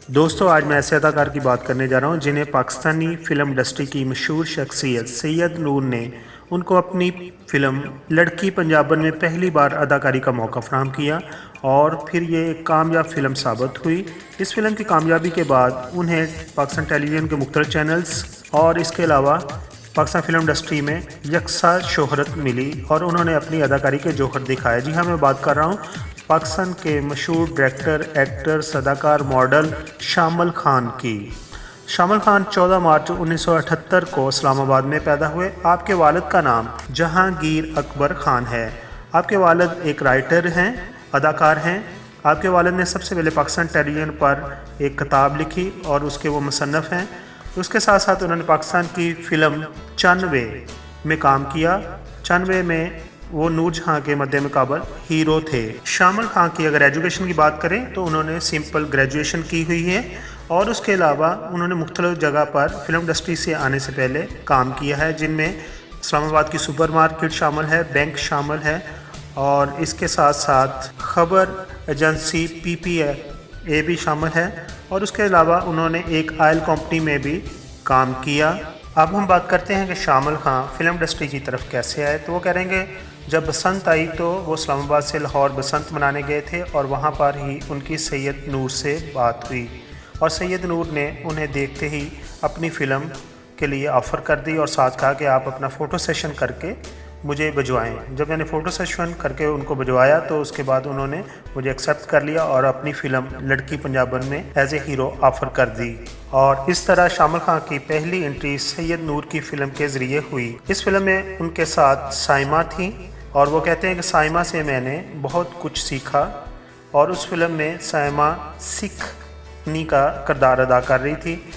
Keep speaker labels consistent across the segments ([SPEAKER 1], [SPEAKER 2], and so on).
[SPEAKER 1] दोस्तों आज मैं ऐसे अदाकार की बात करने जा रहा हूं जिन्हें पाकिस्तानी फ़िल्म इंडस्ट्री की मशहूर शख्सियत सैयद नूर ने उनको अपनी फ़िल्म लड़की पंजाबन में पहली बार अदाकारी का मौका फ़राहम किया और फिर ये एक कामयाब फ़िल्म साबित हुई। इस फिल्म की कामयाबी के बाद उन्हें पाकिस्तान टेलीविज़न के मुख्तलिफ चैनल्स और इसके अलावा पाकिस्तान फिल्म इंडस्ट्री में यकसा शोहरत मिली और उन्होंने अपनी अदाकारी के जौहर दिखाए। जी हाँ, मैं बात कर रहा हूँ पाकिस्तान के मशहूर डायरेक्टर, एक्टर, अदाकार, मॉडल शामिल खान की। शामिल खान 14 मार्च 1978 को इस्लामाबाद में पैदा हुए। आपके वालिद का नाम जहांगीर अकबर खान है। आपके वालिद एक राइटर हैं, अदाकार हैं। आपके वालिद ने सबसे पहले पाकिस्तान टेलीविज़न पर एक किताब लिखी और उसके वो मुसन्नफ़ हैं। उसके साथ साथ उन्होंने पाकिस्तान की फ़िल्म 94 में काम किया। 94 में वो नूरजहां के मद्दे मुकाबल हीरो थे। शामिल खान की अगर एजुकेशन की बात करें तो उन्होंने सिंपल ग्रेजुएशन की हुई है और उसके अलावा उन्होंने मुख्तलिफ जगह पर फिल्म इंडस्ट्री से आने से पहले काम किया है, जिनमें इस्लामाबाद की सुपर मार्केट शामिल है, बैंक शामिल है और इसके साथ साथ खबर एजेंसी PPA भी शामिल है और उसके अलावा उन्होंने एक ऑयल कंपनी में भी काम किया। अब हम बात करते हैं कि शामिल खान फिल्म इंडस्ट्री की तरफ कैसे आए। तो वो कहेंगे जब बसंत आई तो वो इस्लामाबाद से लाहौर बसंत मनाने गए थे और वहाँ पर ही उनकी सैयद नूर से बात हुई और सैयद नूर ने उन्हें देखते ही अपनी फ़िल्म के लिए ऑफ़र कर दी और साथ कहा कि आप अपना फ़ोटो सेशन करके मुझे भिजवाएं। जब मैंने फ़ोटो सेशन करके उनको भिजवाया तो उसके बाद उन्होंने मुझे एक्सेप्ट कर लिया और अपनी फ़िल्म लड़की पंजाबन में एज ए हीरो ऑफ़र कर दी और इस तरह शामिल खान की पहली एंट्री सैयद नूर की फ़िल्म के ज़रिए हुई। इस फिल्म में उनके साथ साइमा थी और वो कहते हैं कि साइमा से मैंने बहुत कुछ सीखा और उस फिल्म में साइमा सिखनी का किरदार अदा कर रही थी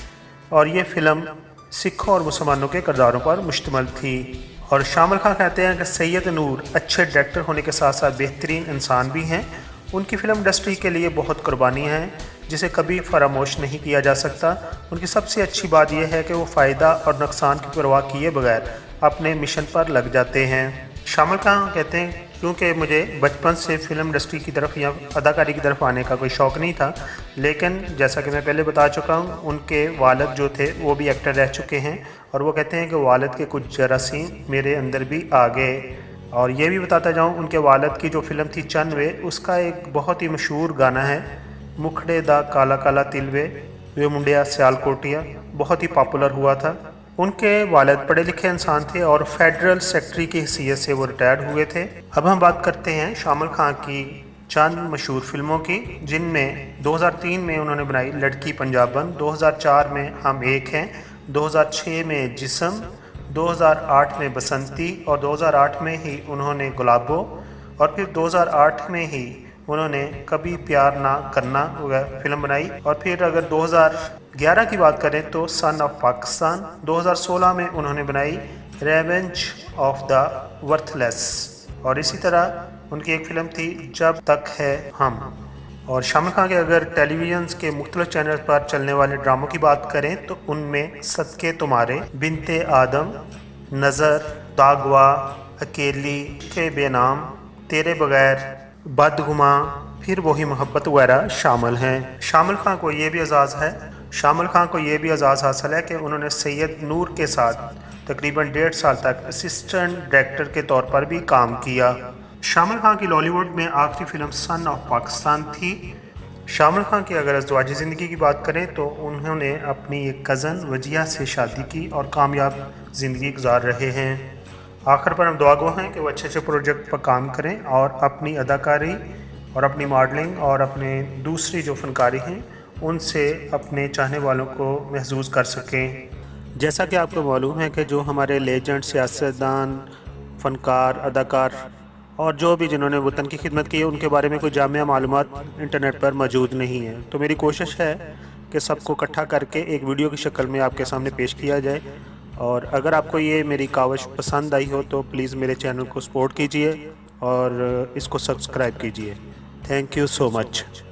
[SPEAKER 1] और ये फ़िल्म सिखों और मुसलमानों के किरदारों पर मुश्तमिल थी। और शामिल खान कहते हैं कि सैयद नूर अच्छे डायरेक्टर होने के साथ साथ बेहतरीन इंसान भी हैं। उनकी फ़िल्म इंडस्ट्री के लिए बहुत कुर्बानियाँ हैं जिसे कभी फरामोश नहीं किया जा सकता। उनकी सबसे अच्छी बात यह है कि वो फ़ायदा और नुकसान की परवाह किए बगैर अपने मिशन पर लग जाते हैं। शामिल खान कहते हैं क्योंकि मुझे बचपन से फ़िल्म इंडस्ट्री की तरफ या अदाकारी की तरफ आने का कोई शौक़ नहीं था, लेकिन जैसा कि मैं पहले बता चुका हूँ उनके वालिद जो थे वो भी एक्टर रह चुके हैं और वो कहते हैं कि वालिद के कुछ जरासीम मेरे अंदर भी आ गए। और ये भी बताता जाऊँ उनके वालिद की जो फ़िल्म थी 94 उसका एक बहुत ही मशहूर गाना है मुखड़े दा काला काला तिलवे वे मुंडिया सियालकोटिया, बहुत ही पॉपुलर हुआ था। उनके वालिद पढ़े लिखे इंसान थे और फेडरल सेक्रेटरी की हैसियत से वो रिटायर्ड हुए थे। अब हम बात करते हैं शामिल खान की चंद मशहूर फिल्मों की, जिनमें 2003 में उन्होंने बनाई लड़की पंजाबन, 2004 में हम एक हैं, 2006 में जिस्म, 2008 में बसंती और 2008 में ही उन्होंने गुलाबो और फिर 2008 में ही उन्होंने कभी प्यार ना करना फिल्म बनाई। और फिर अगर 2011 की बात करें तो सन ऑफ पाकिस्तान, 2016 में उन्होंने बनाई रेवेंज ऑफ द वर्थलेस और इसी तरह उनकी एक फ़िल्म थी जब तक है हम। और शामिल खान के अगर टेलीविज़न के मुख्तलिफ चैनल पर चलने वाले ड्रामों की बात करें तो उनमें सदके तुम्हारे, बिनते आदम, नज़र, दागवा, अकेली, के बेनाम, तेरे बगैर, बदगुमा, फिर वही मोहब्बत वगैरह शामिल हैं। शामिल खान को ये भी एजाज़ हासिल है कि उन्होंने सैयद नूर के साथ तकरीबन 1.5 साल तक असिस्टेंट डायरेक्टर के तौर पर भी काम किया। शामिल खान की लॉलीवुड में आखिरी फ़िल्म सन ऑफ पाकिस्तान थी। शामिल खान की अगर अज़दवाजी ज़िंदगी की बात करें तो उन्होंने अपनी एक कज़न वजिया से शादी की और कामयाब ज़िंदगी गुजार रहे हैं। आखिर पर हम दुआ गो हैं कि वो अच्छे अच्छे प्रोजेक्ट पर काम करें और अपनी अदाकारी और अपनी मॉडलिंग और अपने दूसरी जो फ़नकारी हैं उनसे अपने चाहने वालों को महसूस कर सकें। जैसा कि आपको मालूम है कि जो हमारे लेजेंड, सियासतदान, फ़नकार, अदाकार और जो भी जिन्होंने वतन की खिदमत की है उनके बारे में कोई जामिया मालूमात इंटरनेट पर मौजूद नहीं है। तो मेरी कोशिश है कि सबको इकट्ठा करके एक वीडियो की शक्ल में आपके सामने पेश किया जाए और अगर आपको ये मेरी काविश पसंद आई हो तो प्लीज़ मेरे चैनल को सपोर्ट कीजिए और इसको सब्सक्राइब कीजिए। Thank you so much.